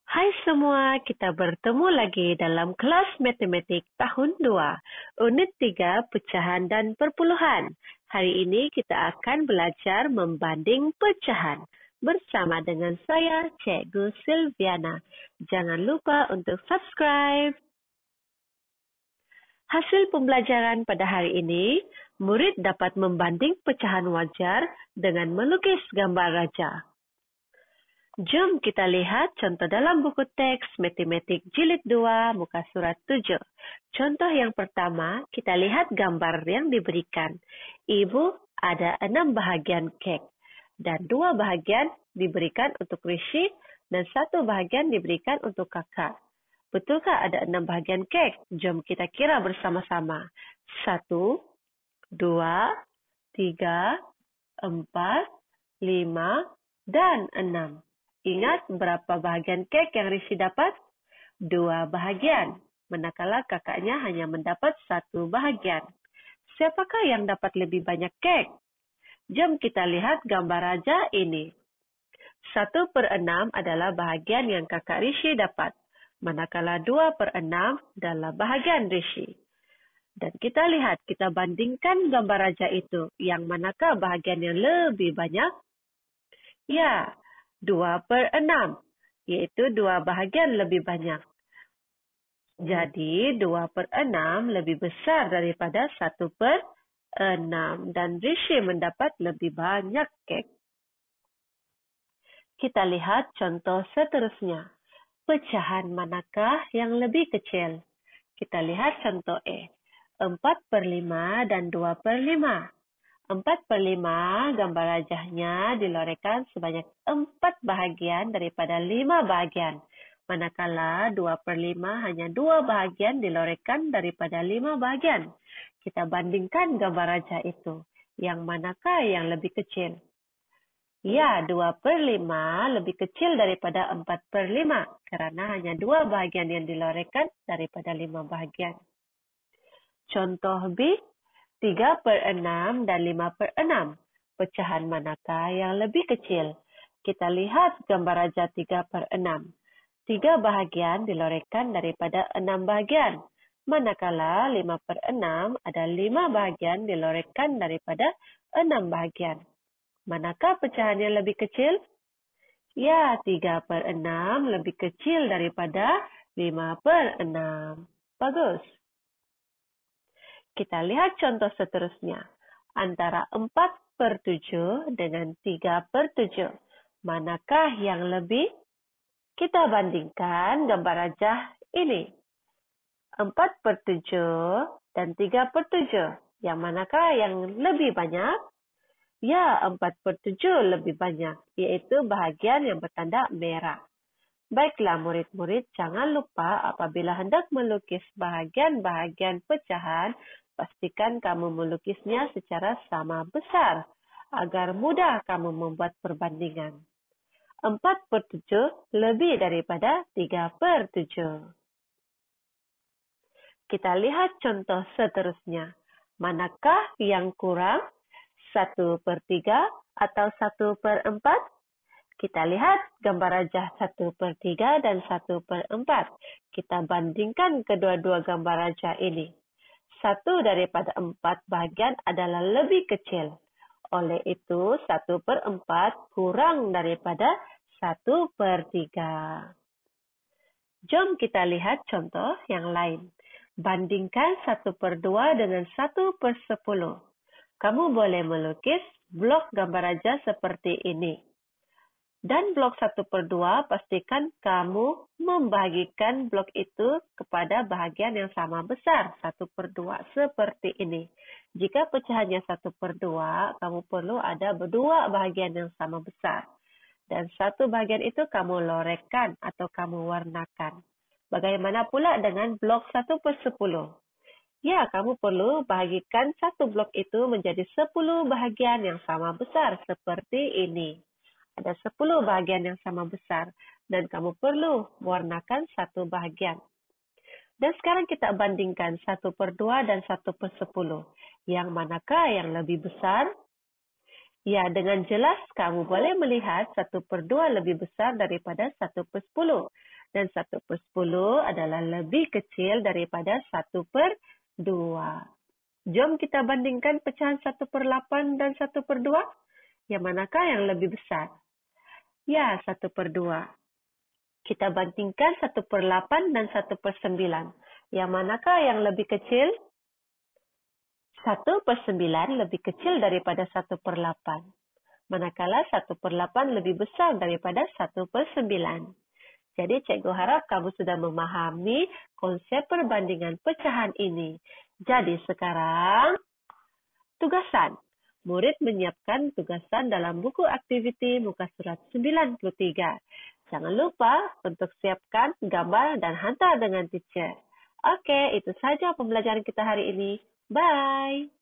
Hai semua, kita bertemu lagi dalam kelas matematik tahun 2, unit 3, pecahan dan perpuluhan. Hari ini kita akan belajar membanding pecahan bersama dengan saya, Cikgu Silviana. Jangan lupa untuk subscribe. Hasil pembelajaran pada hari ini, murid dapat membanding pecahan wajar dengan melukis gambar raja. Jom kita lihat contoh dalam buku teks Matematik Jilid 2, muka surat 7. Contoh yang pertama, kita lihat gambar yang diberikan. Ibu ada 6 bahagian kek, dan 2 bahagian diberikan untuk Rishi, dan 1 bahagian diberikan untuk kakak. Betulkah ada 6 bahagian kek? Jom kita kira bersama-sama. 1, 2, 3, 4, 5, dan 6. Ingat berapa bahagian kek yang Rishi dapat? 2 bahagian. Manakala kakaknya hanya mendapat 1 bahagian. Siapakah yang dapat lebih banyak kek? Jom kita lihat gambar raja ini. 1/6 adalah bahagian yang kakak Rishi dapat. Manakala 2/6 adalah bahagian Rishi. Dan kita lihat, kita bandingkan gambar raja itu. Yang manakah bahagian yang lebih banyak? Ya, 2/6, yaitu 2 bahagian lebih banyak. Jadi, 2/6 lebih besar daripada 1/6, dan Rishi mendapat lebih banyak kek. Kita lihat contoh seterusnya. Pecahan manakah yang lebih kecil? Kita lihat contoh E. 4/5 dan 2/5. 4/5 gambar rajahnya dilorengkan sebanyak 4 bahagian daripada 5 bahagian. Manakala 2/5 hanya 2 bahagian dilorengkan daripada 5 bahagian. Kita bandingkan gambar rajah itu. Yang manakah yang lebih kecil? Ya, 2/5 lebih kecil daripada 4/5 karena hanya 2 bahagian yang dilorengkan daripada 5 bahagian. Contoh B. 3/6 dan 5/6. Pecahan manakah yang lebih kecil? Kita lihat gambar raja 3/6. 3 bahagian dilorengkan daripada 6 bahagian. Manakala 5/6 ada 5 bahagian dilorengkan daripada 6 bahagian. Manakah pecahan yang lebih kecil? Ya, 3/6 lebih kecil daripada 5/6. Bagus. Kita lihat contoh seterusnya. Antara 4/7 dengan 3/7. Manakah yang lebih? Kita bandingkan gambar rajah ini. 4/7 dan 3/7. Yang manakah yang lebih banyak? Ya, 4/7 lebih banyak, yaitu bahagian yang bertanda merah. Baiklah murid-murid, jangan lupa apabila hendak melukis bahagian-bahagian pecahan, pastikan kamu melukisnya secara sama besar, agar mudah kamu membuat perbandingan. 4/7 lebih daripada 3/7. Kita lihat contoh seterusnya. Manakah yang kurang? 1/3 atau 1/4? Kita lihat gambar rajah 1/3 dan 1/4. Kita bandingkan kedua-dua gambar rajah ini. 1 daripada 4 bahagian adalah lebih kecil. Oleh itu, 1/4 kurang daripada 1/3. Jom kita lihat contoh yang lain. Bandingkan 1/2 dengan 1/10. Kamu boleh melukis blok gambar raja seperti ini. Dan blok 1/2, pastikan kamu membagikan blok itu kepada bahagian yang sama besar, 1/2, seperti ini. Jika pecahannya 1/2, kamu perlu ada 2 bahagian yang sama besar. Dan 1 bahagian itu kamu lorengkan atau kamu warnakan. Bagaimana pula dengan blok 1/10? Ya, kamu perlu bahagikan 1 blok itu menjadi 10 bahagian yang sama besar, seperti ini. Ada 10 bahagian yang sama besar, dan kamu perlu mewarnakan 1 bahagian. Dan sekarang kita bandingkan 1/2 dan 1/10. Yang manakah yang lebih besar? Ya, dengan jelas kamu boleh melihat 1/2 lebih besar daripada 1/10. dan 1/10 adalah lebih kecil daripada 1/2. Jom kita bandingkan pecahan 1/8 dan 1/2. Yang manakah yang lebih besar? Ya, 1/2. Kita bandingkan 1/8 dan 1/9. Yang manakah yang lebih kecil? 1/9 lebih kecil daripada 1/8. Manakala 1/8 lebih besar daripada 1/9. Jadi cikgu harap kamu sudah memahami konsep perbandingan pecahan ini. Jadi sekarang, tugasan. Murid menyiapkan tugasan dalam buku aktiviti muka surat 93. Jangan lupa untuk siapkan gambar dan hantar dengan teacher. Oke, itu saja pembelajaran kita hari ini. Bye!